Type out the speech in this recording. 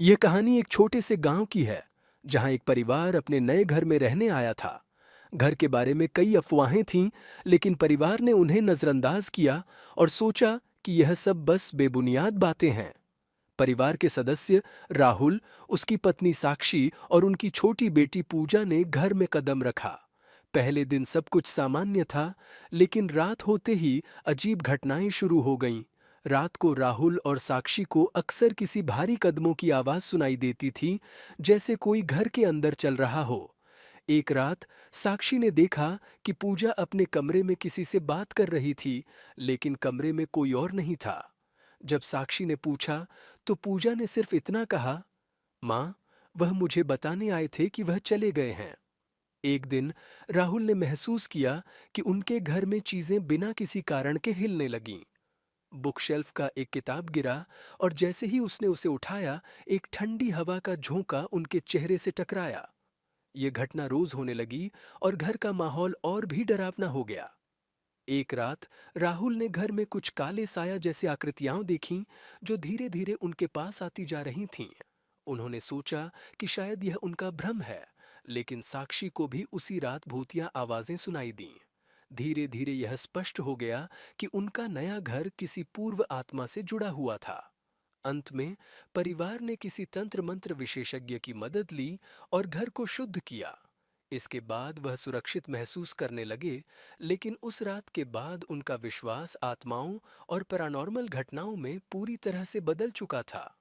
यह कहानी एक छोटे से गांव की है, जहां एक परिवार अपने नए घर में रहने आया था। घर के बारे में कई अफवाहें थीं, लेकिन परिवार ने उन्हें नजरअंदाज किया और सोचा कि यह सब बस बेबुनियाद बातें हैं। परिवार के सदस्य राहुल, उसकी पत्नी साक्षी और उनकी छोटी बेटी पूजा ने घर में कदम रखा। पहले दिन सब कुछ सामान्य था, लेकिन रात होते ही अजीब घटनाएं शुरू हो गईं। रात को राहुल और साक्षी को अक्सर किसी भारी कदमों की आवाज सुनाई देती थी, जैसे कोई घर के अंदर चल रहा हो। एक रात साक्षी ने देखा कि पूजा अपने कमरे में किसी से बात कर रही थी, लेकिन कमरे में कोई और नहीं था। जब साक्षी ने पूछा, तो पूजा ने सिर्फ इतना कहा, माँ, वह मुझे बताने आए थे कि वह चले गए हैं। एक दिन राहुल ने महसूस किया कि उनके घर में चीजें बिना किसी कारण के हिलने लगीं। बुकशेल्फ का एक किताब गिरा और जैसे ही उसने उसे उठाया, एक ठंडी हवा का झोंका उनके चेहरे से टकराया। ये घटना रोज होने लगी और घर का माहौल और भी डरावना हो गया। एक रात राहुल ने घर में कुछ काले साया जैसे आकृतियां देखीं, जो धीरे धीरे उनके पास आती जा रही थीं। उन्होंने सोचा कि शायद यह उनका भ्रम है, लेकिन साक्षी को भी उसी रात भूतिया आवाजें सुनाई दीं। धीरे धीरे यह स्पष्ट हो गया कि उनका नया घर किसी पूर्व आत्मा से जुड़ा हुआ था। अंत में परिवार ने किसी तंत्र मंत्र विशेषज्ञ की मदद ली और घर को शुद्ध किया। इसके बाद वह सुरक्षित महसूस करने लगे, लेकिन उस रात के बाद उनका विश्वास आत्माओं और पैरानॉर्मल घटनाओं में पूरी तरह से बदल चुका था।